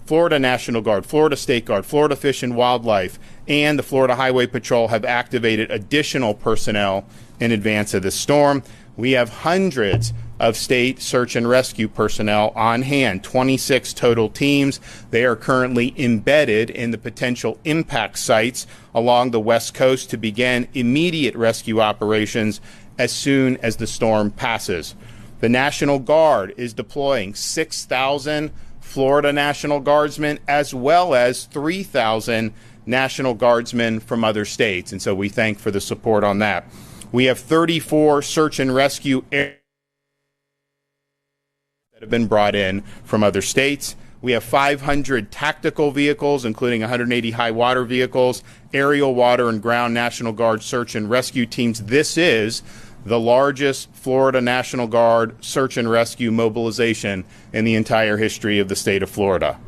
Florida National Guard, Florida State Guard, Florida Fish and Wildlife, and the Florida Highway Patrol have activated additional personnel in advance of the storm. We have hundreds of state search and rescue personnel on hand, 26 total teams. They are currently embedded in the potential impact sites along the West Coast to begin immediate rescue operations as soon as the storm passes. The National Guard is deploying 6,000 Florida National Guardsmen as well as 3,000 National Guardsmen from other states, and so we thank for the support on that. We have 34 search and rescue areas that have been brought in from other states. We have 500 tactical vehicles, including 180 high water vehicles, aerial, water, and ground National Guard search and rescue teams. This is the largest Florida National Guard search and rescue mobilization in the entire history of the state of Florida.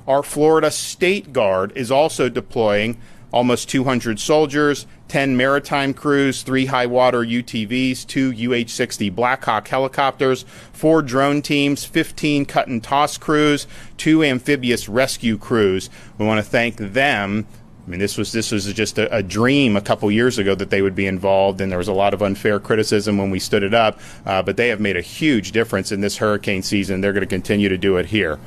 Our Florida State Guard is also deploying almost 200 soldiers, 10 maritime crews, 3 high water UTVs, 2 UH-60 Black Hawk helicopters, 4 drone teams, 15 cut and toss crews, 2 amphibious rescue crews. We want to thank them. I mean, this was just a dream a couple years ago that they would be involved, and there was a lot of unfair criticism when we stood it up, but they have made a huge difference in this hurricane season. They're going to continue to do it here.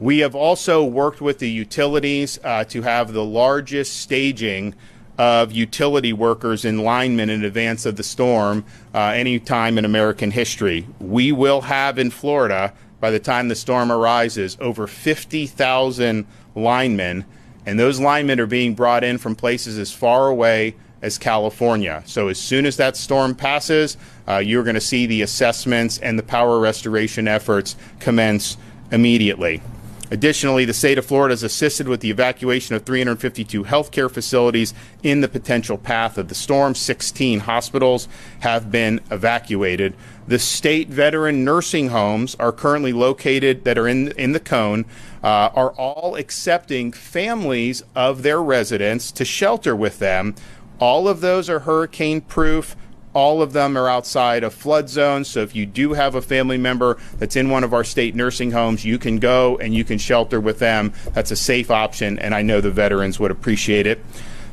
We have also worked with the utilities to have the largest staging of utility workers and linemen in advance of the storm any time in American history. We will have in Florida, by the time the storm arises, over 50,000 linemen, and those linemen are being brought in from places as far away as California. So as soon as that storm passes, you're going to see the assessments and the power restoration efforts commence immediately. Additionally, the state of Florida has assisted with the evacuation of 352 healthcare facilities in the potential path of the storm. 16 hospitals have been evacuated. The state veteran nursing homes are currently located that are in the cone, are all accepting families of their residents to shelter with them. All of those are hurricane proof. All of them are outside of flood zones, so if you do have a family member that's in one of our state nursing homes, you can go and you can shelter with them. That's a safe option, and I know the veterans would appreciate it.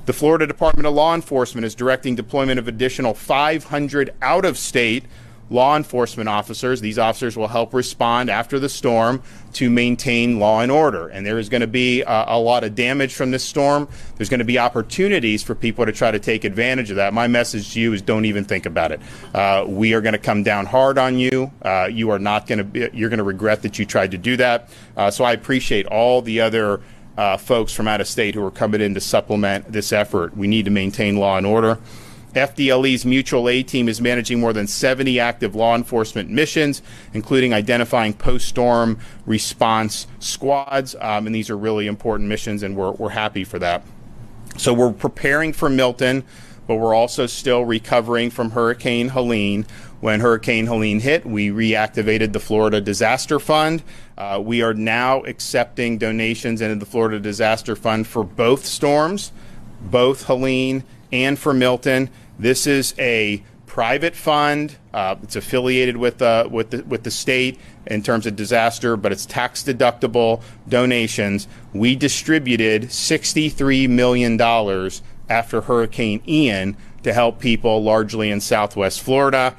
The Florida Department of Law Enforcement is directing deployment of additional 500 out-of-state law enforcement officers. These officers will help respond after the storm to maintain law and order. And there is going to be a lot of damage from this storm. There's going to be opportunities for people to try to take advantage of that. My message to you is don't even think about it. We are going to come down hard on you. You are not going to you're going to regret that you tried to do that. So I appreciate all the other folks from out of state who are coming in to supplement this effort. We need to maintain law and order. FDLE's mutual aid team is managing more than 70 active law enforcement missions, including identifying post-storm response squads, and these are really important missions, and we're happy for that. So we're preparing for Milton, but we're also still recovering from Hurricane Helene. When Hurricane Helene hit, we reactivated the Florida Disaster Fund. We are now accepting donations into the Florida Disaster Fund for both storms, both Helene and for Milton. This is a private fund. It's affiliated with the state in terms of disaster, but it's tax deductible donations. We distributed $63 million after Hurricane Ian to help people largely in Southwest Florida.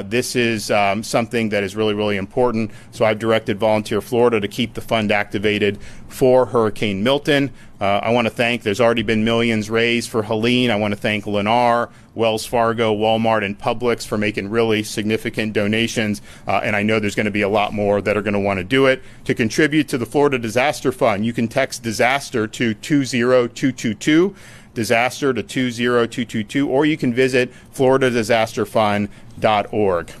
This is something that is really, really important. So I've directed Volunteer Florida to keep the fund activated for Hurricane Milton. I want to thank, there's already been millions raised for Helene. I want to thank Lennar, Wells Fargo, Walmart, and Publix for making really significant donations. And I know there's going to be a lot more that are going to want to do it. To contribute to the Florida Disaster Fund, you can text disaster to 20222. Disaster to 20222, or you can visit floridadisasterfund.org.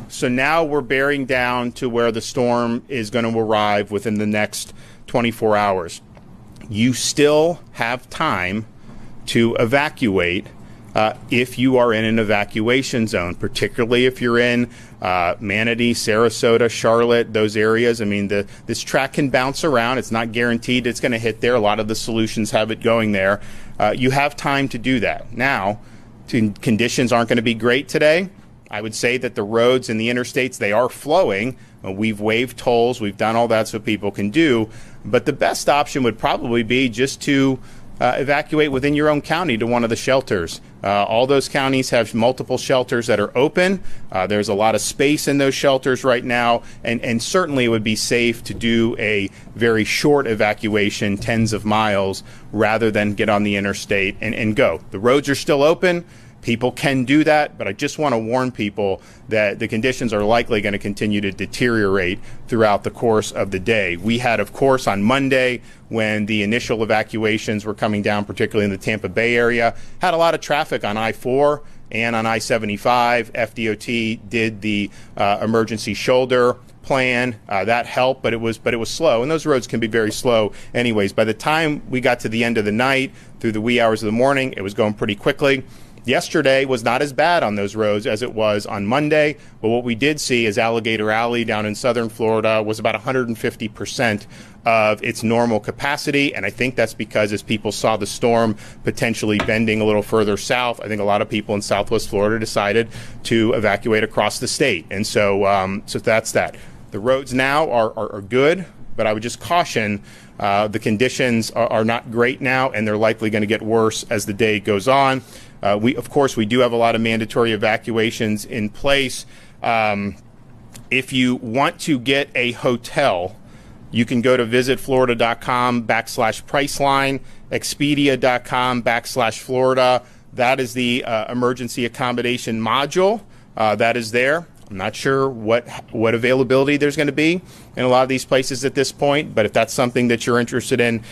So now we're bearing down to where the storm is going to arrive within the next 24 hours. You still have time to evacuate if you are in an evacuation zone, particularly if you're in Manatee, Sarasota, Charlotte, those areas. I mean, this track can bounce around. It's not guaranteed it's going to hit there. A lot of the solutions have it going there. You have time to do that. Now, conditions aren't going to be great today. I would say that the roads and the interstates, they are flowing. We've waived tolls. We've done all that so people can do. But the best option would probably be just to evacuate within your own county to one of the shelters. All those counties have multiple shelters that are open. There's a lot of space in those shelters right now, and certainly it would be safe to do a very short evacuation, tens of miles, rather than get on the interstate and go. The roads are still open. People can do that, but I just want to warn people that the conditions are likely going to continue to deteriorate throughout the course of the day. We had, of course, on Monday, when the initial evacuations were coming down, particularly in the Tampa Bay area, had a lot of traffic on I-4 and on I-75. FDOT did the emergency shoulder plan. That helped, but it was slow, and those roads can be very slow anyways. By the time we got to the end of the night, through the wee hours of the morning, it was going pretty quickly. Yesterday was not as bad on those roads as it was on Monday, but what we did see is Alligator Alley down in southern Florida was about 150% of its normal capacity, and I think that's because as people saw the storm potentially bending a little further south, I think a lot of people in southwest Florida decided to evacuate across the state, and so that's that. The roads now are good, but I would just caution the conditions are not great now, and they're likely going to get worse as the day goes on. Of course, we do have a lot of mandatory evacuations in place. If you want to get a hotel, you can go to visitflorida.com/Priceline, Expedia.com/Florida. That is the emergency accommodation module that is there. I'm not sure what availability there's going to be in a lot of these places at this point, but if that's something that you're interested in,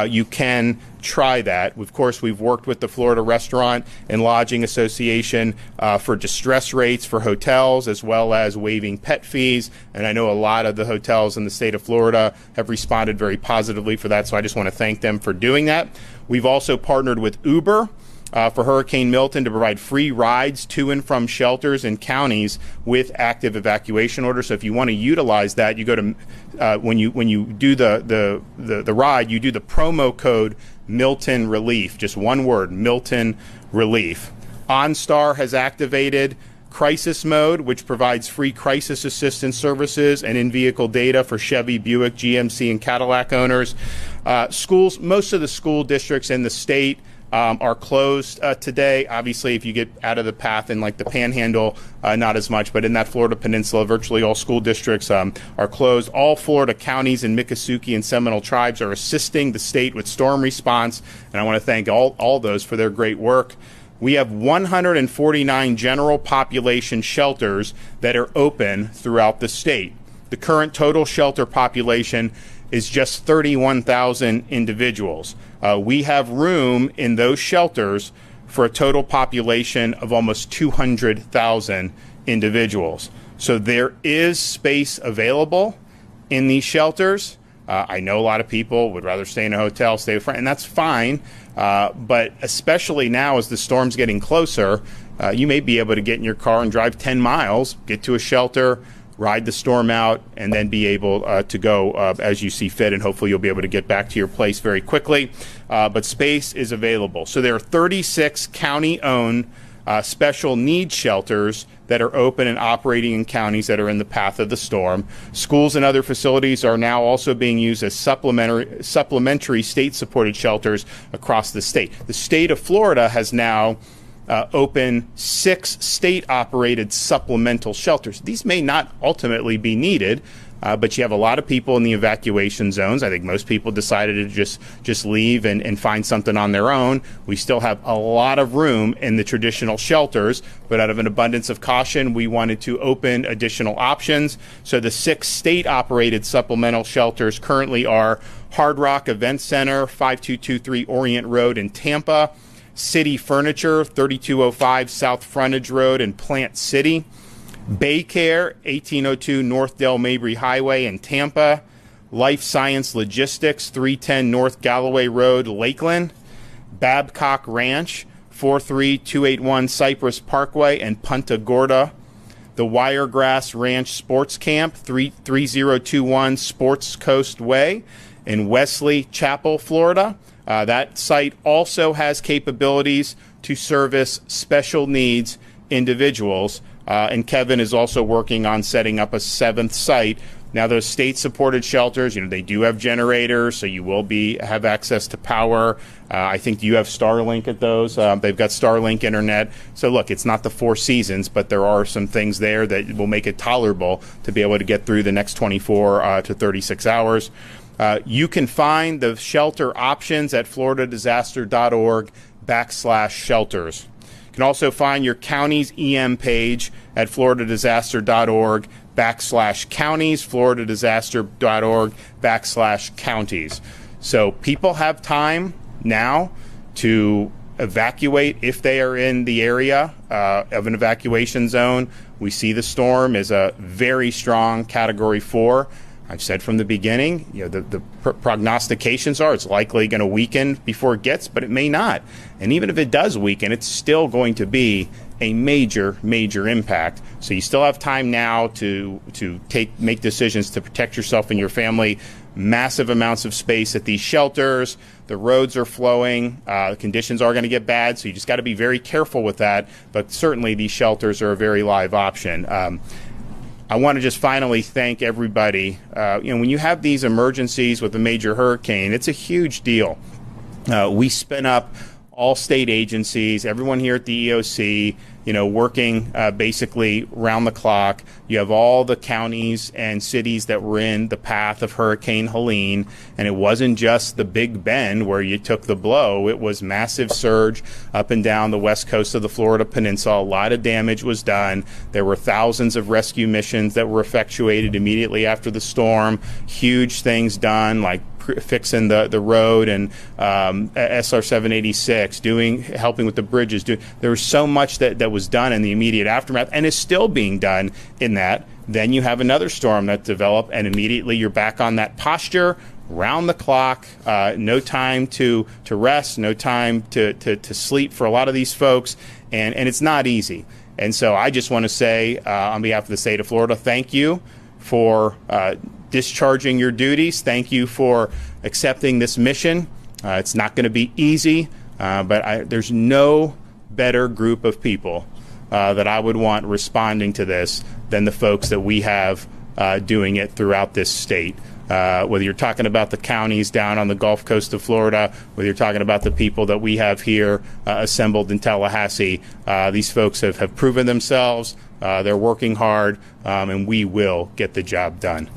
you can try that. Of course, we've worked with the Florida Restaurant and Lodging Association for distress rates for hotels, as well as waiving pet fees, and I know a lot of the hotels in the state of Florida have responded very positively for that, so I just want to thank them for doing that. We've also partnered with Uber for Hurricane Milton to provide free rides to and from shelters and counties with active evacuation orders. So if you want to utilize that, you go to when you do the ride, you do the promo code Milton Relief, just one word, Milton Relief. OnStar has activated Crisis Mode, which provides free crisis assistance services and in-vehicle data for Chevy, Buick, GMC, and Cadillac owners. Schools, most of the school districts in the state are closed today. Obviously, if you get out of the path in like the Panhandle, not as much, but in that Florida Peninsula, virtually all school districts are closed. All Florida counties and Miccosukee and Seminole tribes are assisting the state with storm response, and I want to thank all those for their great work. We have 149 general population shelters that are open throughout the state. The current total shelter population is just 31,000 individuals. We have room in those shelters for a total population of almost 200,000 individuals. So there is space available in these shelters. I know a lot of people would rather stay in a hotel, stay with friends, and that's fine. But especially now as the storm's getting closer, you may be able to get in your car and drive 10 miles, get to a shelter, ride the storm out, and then be able to go as you see fit, and hopefully you'll be able to get back to your place very quickly. But space is available. So there are 36 county-owned special needs shelters that are open and operating in counties that are in the path of the storm. Schools and other facilities are now also being used as supplementary state-supported shelters across the state. The state of Florida has now open 6 state-operated supplemental shelters. These may not ultimately be needed, but you have a lot of people in the evacuation zones. I think most people decided to just leave and find something on their own. We still have a lot of room in the traditional shelters, but out of an abundance of caution, we wanted to open additional options. So the 6 state-operated supplemental shelters currently are Hard Rock Event Center, 5223 Orient Road in Tampa, City Furniture, 3205 South Frontage Road in Plant City, Baycare, 1802 North Del Mabry Highway in Tampa, Life Science Logistics, 310 North Galloway Road, Lakeland, Babcock Ranch, 43281 Cypress Parkway in Punta Gorda, the Wiregrass Ranch Sports Camp, 3021 Sports Coast Way in Wesley Chapel, Florida. That site also has capabilities to service special needs individuals And Kevin is also working on setting up a 7th site. Now, those state-supported shelters, they do have generators, so you will have access to power. I think you have Starlink at those. They've got Starlink internet. So, look, it's not the 4 seasons, but there are some things there that will make it tolerable to be able to get through the next 24 to 36 hours. You can find the shelter options at floridadisaster.org/shelters. You can also find your county's EM page at floridadisaster.org/counties, floridadisaster.org/counties. So people have time now to evacuate if they are in the area of an evacuation zone. We see the storm is a very strong Category 4. I've said from the beginning, the prognostications are it's likely going to weaken before it gets, but it may not. And even if it does weaken, it's still going to be a major, major impact. So you still have time now to make decisions to protect yourself and your family. Massive amounts of space at these shelters. The roads are flowing. The conditions are going to get bad, so you just got to be very careful with that. But certainly these shelters are a very live option. I want to just finally thank everybody. When you have these emergencies with a major hurricane, it's a huge deal. We spin up all state agencies, everyone here at the EOC, working basically round the clock. You have all the counties and cities that were in the path of Hurricane Helene, and it wasn't just the Big Bend where you took the blow. It was massive surge up and down the west coast of the Florida Peninsula. A lot of damage was done. There were thousands of rescue missions that were effectuated immediately after the storm. Huge things done, like fixing the road and SR 786, helping with the bridges. There was so much that was done in the immediate aftermath and is still being done in that. Then you have another storm that developed, and immediately you're back on that posture, round the clock, no time to rest, no time to sleep for a lot of these folks, and it's not easy. And so I just want to say, on behalf of the state of Florida, thank you for discharging your duties. Thank you for accepting this mission. It's not going to be easy, but there's no better group of people that I would want responding to this than the folks that we have doing it throughout this state. Whether you're talking about the counties down on the Gulf Coast of Florida, whether you're talking about the people that we have here assembled in Tallahassee, these folks have proven themselves. They're working hard, and we will get the job done.